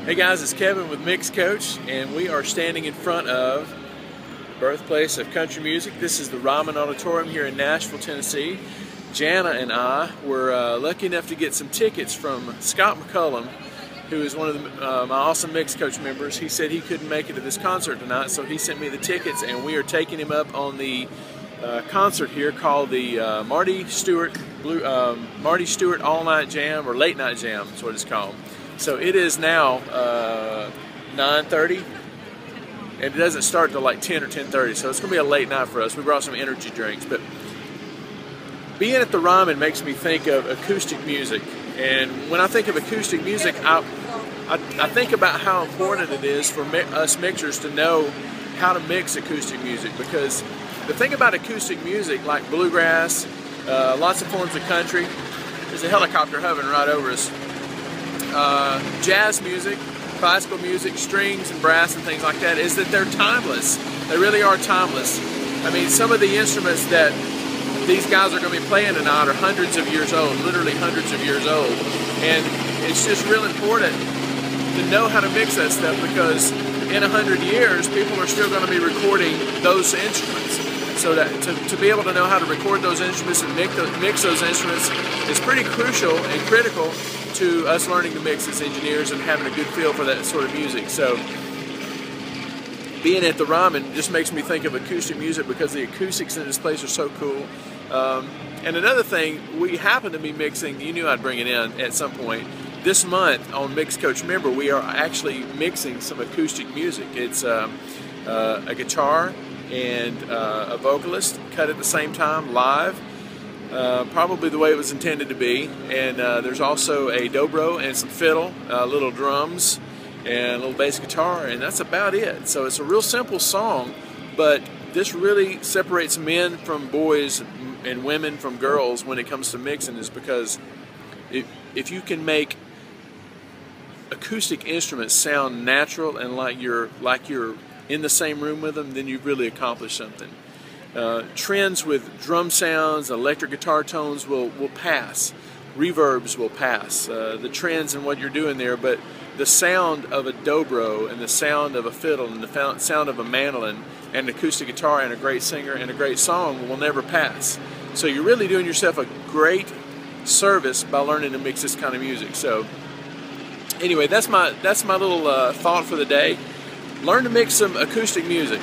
Hey guys, it's Kevin with MixCoach, and we are standing in front of the birthplace of country music. This is the Ryman Auditorium here in Nashville, Tennessee. Jana and I were lucky enough to get some tickets from Scott McCullom, who is one of my awesome MixCoach members. He said he couldn't make it to this concert tonight, so he sent me the tickets, and we are taking him up on the concert here called the Marty Stewart All Night Jam, or Late Night Jam is what it's called. So it is now 9:30, and it doesn't start till like 10 or 10:30, so it's going to be a late night for us. We brought some energy drinks, but being at the Ryman makes me think of acoustic music. And when I think of acoustic music, I think about how important it is for us mixers to know how to mix acoustic music, because the thing about acoustic music, like bluegrass, lots of forms of country, there's a helicopter hovering right over us, jazz music, classical music, strings and brass and things like that, is that they're timeless. They really are timeless. I mean, some of the instruments that these guys are going to be playing tonight are hundreds of years old, literally hundreds of years old. And it's just real important to know how to mix that stuff, because in 100 years, people are still going to be recording those instruments. So that to be able to know how to record those instruments and mix those instruments is pretty crucial and critical to us learning to mix as engineers and having a good feel for that sort of music. So being at the Ryman just makes me think of acoustic music, because the acoustics in this place are so cool. And another thing, we happen to be mixing, you knew I'd bring it in at some point, this month on MixCoach Member, we are actually mixing some acoustic music. It's a guitar and a vocalist cut at the same time, live, probably the way it was intended to be. And there's also a dobro and some fiddle, little drums, and a little bass guitar, and that's about it. So it's a real simple song, but this really separates men from boys and women from girls when it comes to mixing, is because if you can make acoustic instruments sound natural and like you're in the same room with them, then you've really accomplished something. Trends with drum sounds, electric guitar tones will pass. Reverbs will pass. The trends in what you're doing there, but the sound of a dobro and the sound of a fiddle and the sound of a mandolin and an acoustic guitar and a great singer and a great song will never pass. So you're really doing yourself a great service by learning to mix this kind of music. So anyway, that's my little thought for the day. Learn to mix some acoustic music.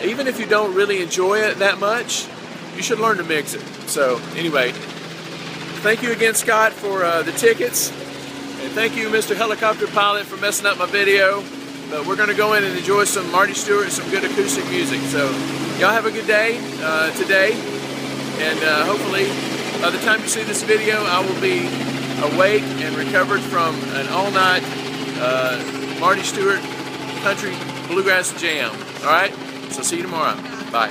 Even if you don't really enjoy it that much, you should learn to mix it. So anyway, thank you again, Scott, for the tickets. And thank you, Mr. Helicopter Pilot, for messing up my video. But we're going to go in and enjoy some Marty Stewart and some good acoustic music. So y'all have a good day today. And hopefully, by the time you see this video, I will be awake and recovered from an all-night Marty Stewart country bluegrass jam. All right? So see you tomorrow. Bye.